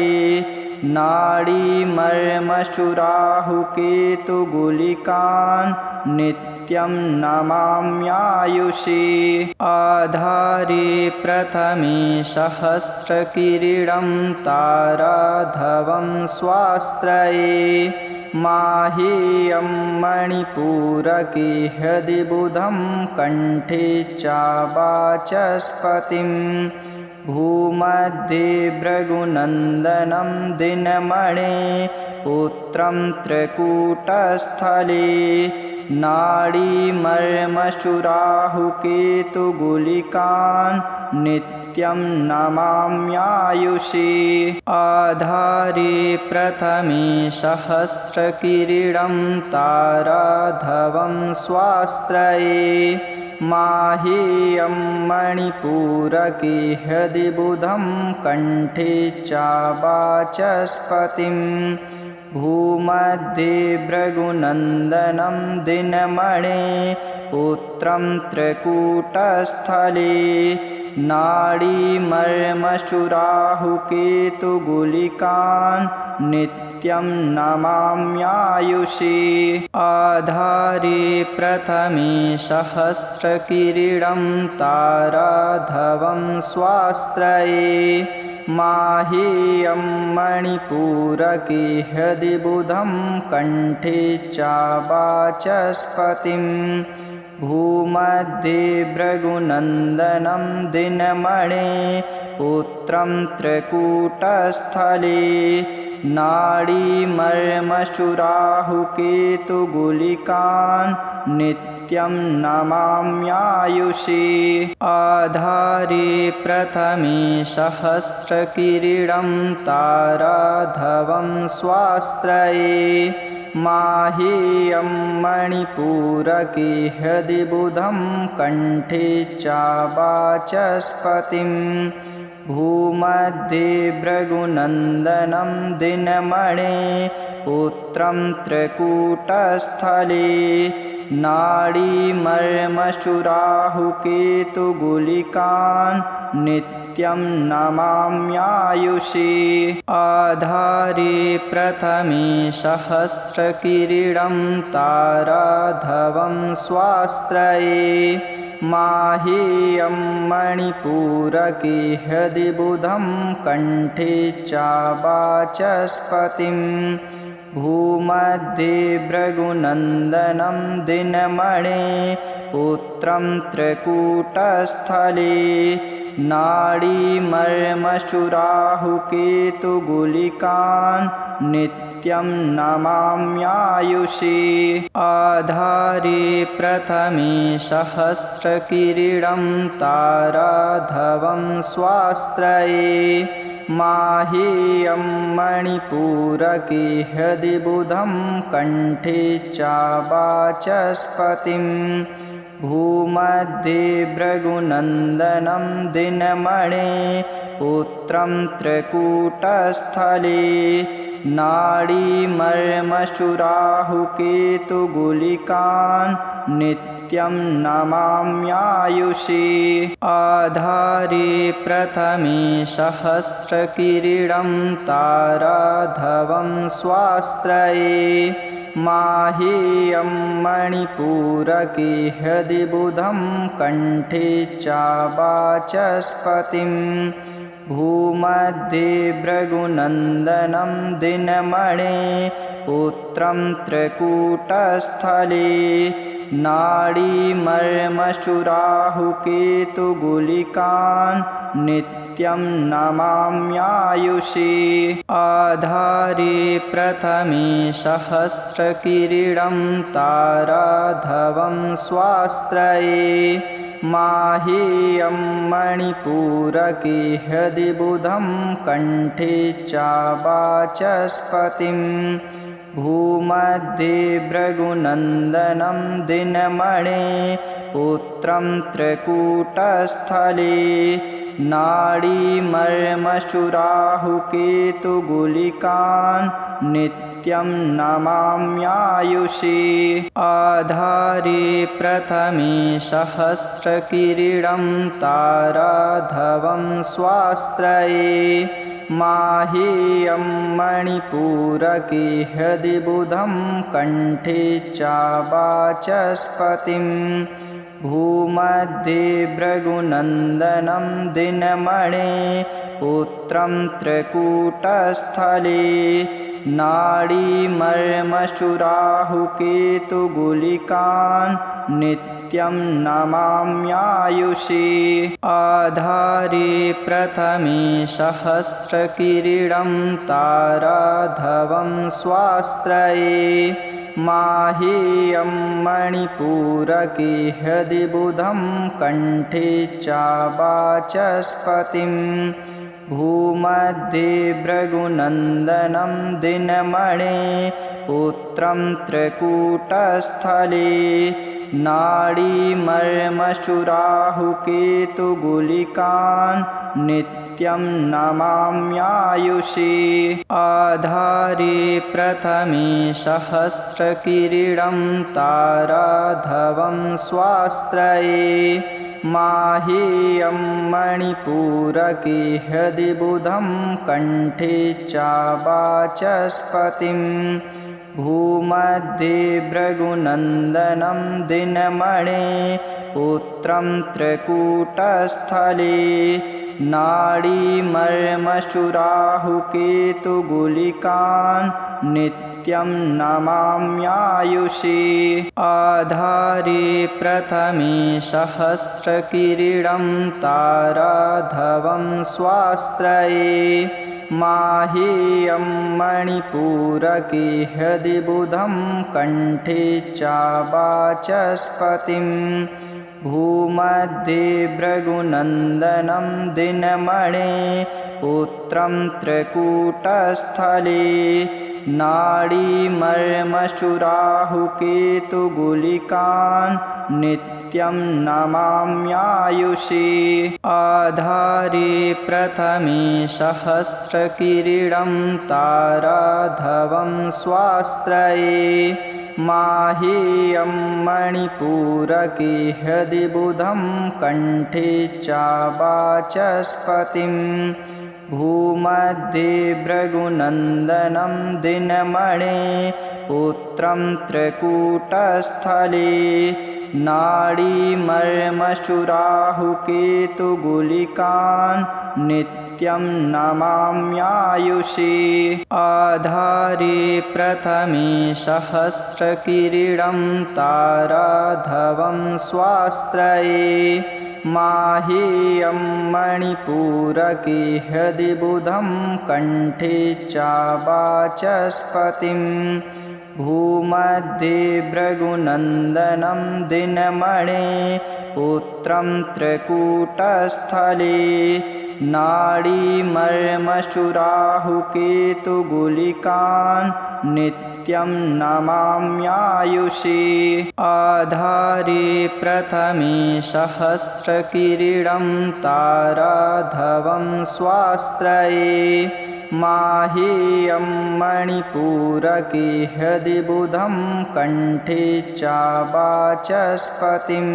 नाडीमर्मशुराहुकेतुगुलिकान् नित्यं नमाम्यायुषे आधारे प्रथमे सहस्रकिरीटं ताराधवं स्वास्त्रये माहेयं मणिपूरके हृदि बुधं कण्ठे च वाचस्पतिं भूमध्ये भृगुनन्दनं दिनमणे पुत्रं त्रिकूटस्थले नाडीमर्मशुराहुकेतुगुलिकान् नित्यं नमाम्यायुषे आधारे प्रथमे सहस्रकिरीटं ताराधवं स्वास्त्रये माहेयं मणिपूरके हृदि बुधं कण्ठे च वाचस्पतिं भूमध्ये भृगुनन्दनं दिनमणे पुत्रं त्रिकूटस्थले नाडीमर्मशुराहुकेतुगुलिकान् नित्यं नमाम्यायुषे आधारे प्रथमे सहस्रकिरीटं ताराधवं स्वास्त्रये माहेयं मणिपूरके हृदि बुधं कण्ठे च वाचस्पतिं भूमध्ये भृगुनन्दनं दिनमणे पुत्रं त्रिकूटस्थले नाडीमर्मशुराहुकेतुगुलिकान् नित्यं नमाम्यायुषे आधारे प्रथमे सहस्रकिरीटं ताराधवं स्वास्त्रये माहेयं मणिपूरके हृदि बुधं कण्ठे च वाचस्पतिं भूमध्ये भृगुनन्दनं दिनमणे पुत्रं त्रिकूटस्थले नाडीमर्मशुराहुकेतुगुलिकान् नित्यं नमाम्यायुषि आधारे प्रथमे सहस्रकिरीटं ताराधवं स्वास्त्रये माहेयं मणिपूरके हृदि बुधं कण्ठे च वाचस्पतिं भूमध्ये भृगुनन्दनं दिनमणे पुत्रं त्रिकूटस्थले नाडीमर्मशुराहुकेतुगुलिकान् नित्यं नमाम्यायुषि आधारे प्रथमे सहस्रकिरीटं ताराधवं स्वास्त्रये माहेयं मणिपूरके हृदि बुधं कण्ठे च वाचस्पतिं भूमध्ये भृगुनन्दनं दिनमणे पुत्रं त्रिकूटस्थले नाडीमर्मशुराहुकेतुगुलिकान् नित्यं नमाम्यायुषि आधारे प्रथमे सहस्रकिरीटं ताराधवं स्वास्त्रये माहेयं मणिपूरके हृदि बुधं कण्ठे च वाचस्पतिं भूमध्ये भृगुनन्दनं दिनमणे पुत्रं त्रिकूटस्थले नाडीमर्मशुराहुकेतुगुलिकान् नित्यं नमाम्यायुषि आधारे प्रथमे सहस्रकिरीटं ताराधवं स्वास्त्रये माहेयं मणिपूरके हृदि बुधं कण्ठे च वाचस्पतिं भूमध्ये भृगुनन्दनं दिनमणे पुत्रं त्रिकूटस्थले नाडीमर्मशुराहुकेतुगुलिकान् नित्यं नमाम्यायुषि आधारे प्रथमे सहस्रकिरीटं ताराधवं स्वास्त्रये माहेयं मणिपूरके हृदि बुधं कण्ठे च वाचस्पतिं भूमध्ये भृगुनन्दनं दिनमणे पुत्रं त्रिकूटस्थले नाडीमर्मशुराहुकेतुगुलिकान् नित्यं नमाम्यायुषि आधारे प्रथमे सहस्रकिरीटं ताराधवं स्वास्त्रये माहेयं मणिपूरके हृदि बुधं कण्ठे च वाचस्पतिं भूमध्ये भृगुनन्दनं दिनमणे पुत्रं त्रिकूटस्थले नाडीमर्मशुराहुकेतुगुलिकान् नित्यं नमाम्यायुषि आधारे प्रथमे सहस्रकिरीटं ताराधवं स्वास्त्रये माहेयं मणिपूरके हृदि बुधं कण्ठे च वाचस्पतिं भूमध्ये भृगुनन्दनं दिनमणे पुत्रं त्रिकूटस्थले नाडीमर्मशुराहुकेतुगुलिकान् नित्यं नमाम्यायुषि आधारे प्रथमे सहस्रकिरीटं ताराधवं स्वास्त्रये माहेयं मणिपूरके हृदि बुधं कण्ठे च वाचस्पतिं भूमध्ये भृगुनन्दनं दिनमणे पुत्रं त्रिकूटस्थले नाडीमर्मशुराहुकेतुगुलिकान् नित्यं नमाम्यायुषि आधारे प्रथमे सहस्रकिरीटं ताराधवं स्वास्त्रये माहेयं मणिपूरके हृदि बुधं कण्ठे च वाचस्पतिं भूमध्ये भृगुनन्दनं दिनमणे पुत्रं त्रिकूटस्थले नाडीमर्मशुराहुकेतुगुलिकान् नित्यं नमाम्यायुषे आधारे प्रथमे सहस्रकिरीटं ताराधवं स्वास्त्रये माहेयं मणिपूरके हृदि बुधं कण्ठे च वाचस्पतिं भूमध्ये भृगुनन्दनं दिनमणे पुत्रं त्रिकूटस्थले नाडीमर्मशुराहुकेतुगुलिकान् नित्यं नमाम्यायुषे आधारे प्रथमे सहस्रकिरीटं ताराधवं स्वास्त्रये माहेयं मणिपूरके हृदि बुधं कण्ठे च वाचस्पतिं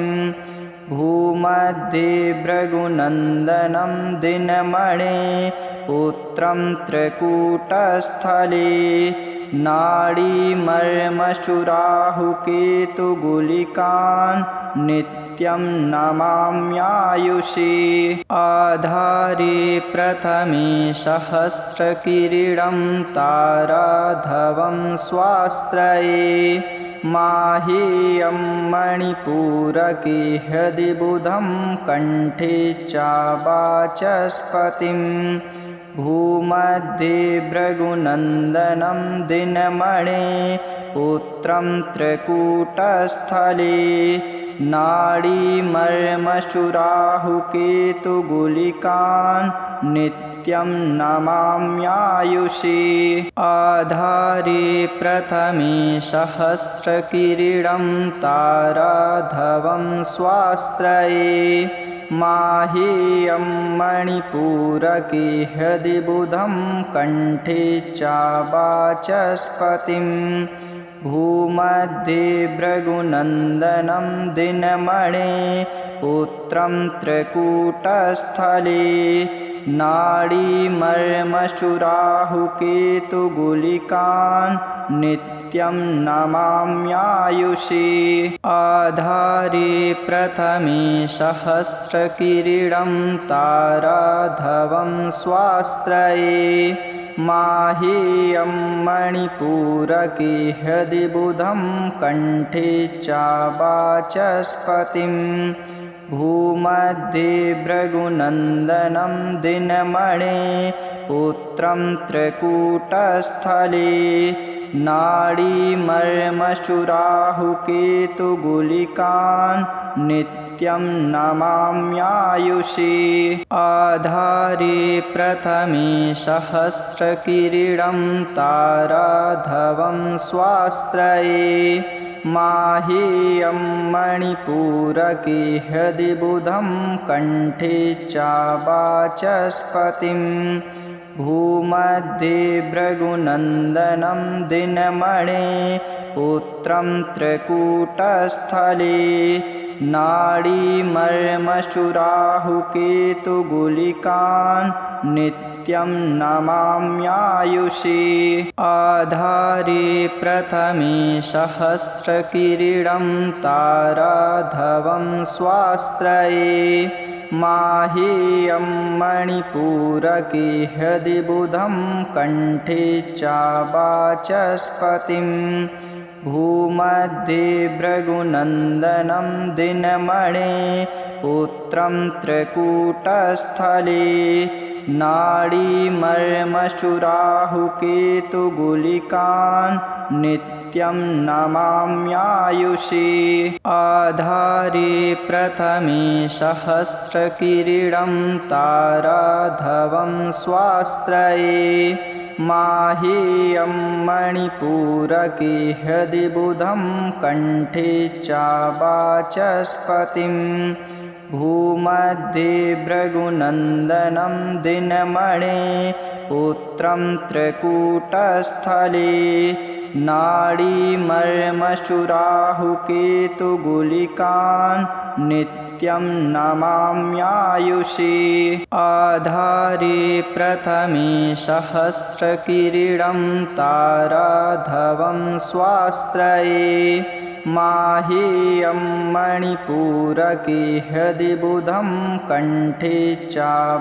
भूमध्ये भृगुनन्दनं दिनमणे पुत्रं त्रिकूटस्थले नाडीमर्मशुराहुकेतुगुलिकान् नित्यं नमाम्यायुषे आधारे प्रथमे सहस्रकिरीटं ताराधवं स्वास्त्रये माहेयं मणिपूरके हृदि बुधं कण्ठे च वाचस्पतिं भूमध्ये भृगुनन्दनं दिनमणे पुत्रं त्रिकूटस्थले नाडीमर्मशुराहुकेतुगुलिकान् नित्यं नमाम्यायुषे आधारे प्रथमे सहस्रकिरीटं ताराधवं स्वास्त्रये माहेयं मणिपूरके हृदि बुधं कण्ठे च वाचस्पतिं भूमध्ये भृगुनन्दनं दिनमणे पुत्रं त्रिकूटस्थले नाडीमर्मशुराहुकेतुगुलिकान् नित्यं नमाम्यायुषे आधारे प्रथमे सहस्रकिरीटं ताराधवं स्वास्त्रये माहेयं मणिपूरके हृदि बुधं कण्ठे च वाचस्पतिं भूमध्ये भृगुनन्दनं दिनमणे पुत्रं त्रिकूटस्थले नाडीमर्मशुराहुकेतुगुलिकान् नित्यं नमाम्यायुषे आधारे प्रथमे सहस्रकिरीटं ताराधवं स्वास्त्रये माहेयं मणिपूरके हृदि बुधं कण्ठे च वाचस्पतिं भूमध्ये भृगुनन्दनं दिनमणे पुत्रं त्रिकूटस्थले नाडीमर्मशुराहुकेतुगुलिकान् नित्यं नमाम्यायुषे आधारे प्रथमे सहस्रकिरीटं ताराधवं स्वास्त्रये माहेयं मणिपूरके हृदि बुधं कण्ठे च वाचस्पतिं भूमध्ये भृगुनन्दनं दिनमणे पुत्रं त्रिकूटस्थले नाडीमर्मशुराहुकेतुगुलिकान् नित्यं नमाम्यायुषे आधारे प्रथमे सहस्रकिरीटं ताराधवं स्वास्त्रये माहेयं मणिपूरके हृदि बुधं कण्ठे च वाचस्पतिं भूमध्ये भृगुनन्दनं दिनमणे पुत्रं त्रिकूटस्थले नाडीमर्मशुराहुकेतुगुलिकान् नित्यं नमाम्यायुषि आधारे प्रथमे सहस्रकिरीटं ताराधवं स्वास्त्रये माहेयं मणिपूरके हृदि बुधं कण्ठे च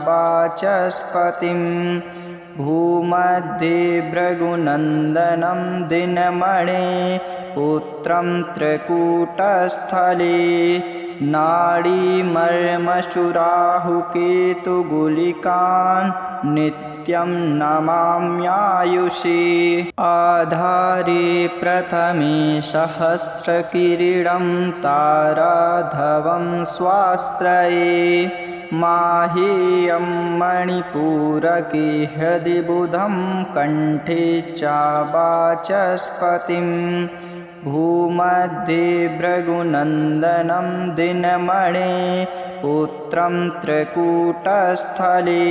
वाचस्पतिं भूमध्ये भृगुनन्दनं दिनमणे पुत्रं त्रिकूटस्थले नाडीमर्मशुराहुकेतुगुलिकान् नित्यं नमाम्यायुषि आधारे प्रथमे सहस्रकिरीटं ताराधवं स्वास्त्रये माहेयं मणिपूरके हृदि बुधं कण्ठे च वाचस्पतिं भूमध्ये भृगुनन्दनं दिनमणे पुत्रं त्रिकूटस्थले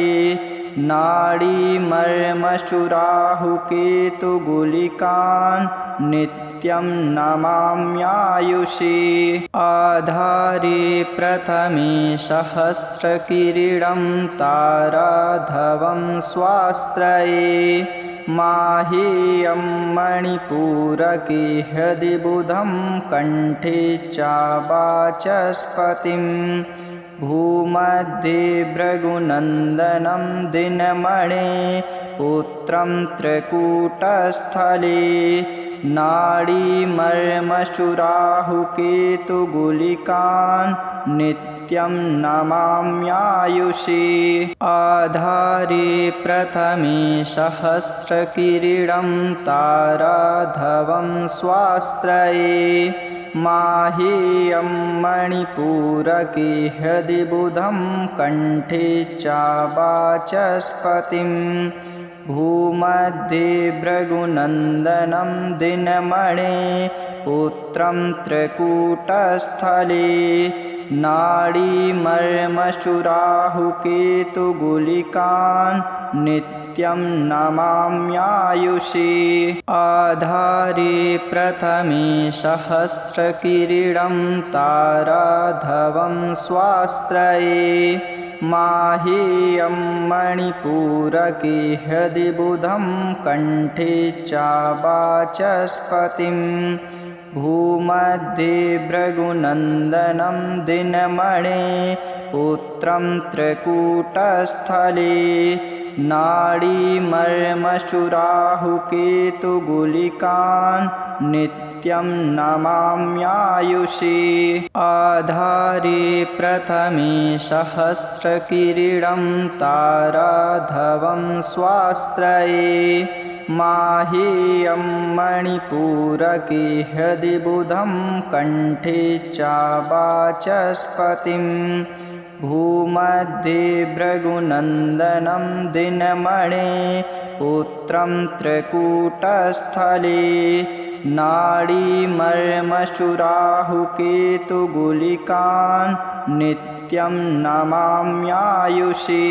नाडीमर्मशुराहुकेतुगुलिकान् नित्यं नमाम्यायुषि आधारे प्रथमे सहस्रकिरीटं ताराधवं स्वास्त्रये माहेयं मणिपूरके हृदि बुधं कण्ठे च वाचस्पतिं भूमध्ये भृगुनन्दनं दिनमणे पुत्रं त्रिकूटस्थले नाडीमर्मशुराहुकेतुगुलिकान् नित्यं नमाम्यायुषि आधारे प्रथमे सहस्रकिरीटं ताराधवं स्वास्त्रये माहेयं मणिपूरके हृदि बुधं कण्ठे च वाचस्पतिं भूमध्ये भृगुनन्दनं दिनमणे पुत्रं त्रिकूटस्थले नाडीमर्मशुराहुकेतुगुलिकान् नित्यं नमाम्यायुषि आधारे प्रथमे सहस्रकिरीटं ताराधवं स्वास्त्रये माहेयं मणिपूरके हृदि बुधं कण्ठे च वाचस्पतिं भूमध्ये भृगुनन्दनं दिनमणे पुत्रं त्रिकूटस्थले नाडीमर्मशुराहुकेतुगुलिकान् नित्यं नमाम्यायुषि आधारे प्रथमे सहस्रकिरीटं ताराधवं स्वास्त्रये माहेयं मणिपूरके हृदि बुधं कण्ठे च वाचस्पतिं भूमध्ये भृगुनन्दनं दिनमणे पुत्रं त्रिकूटस्थले नाडीमर्मशुराहुकेतुगुलिकान् नित्यं नमाम्यायुषि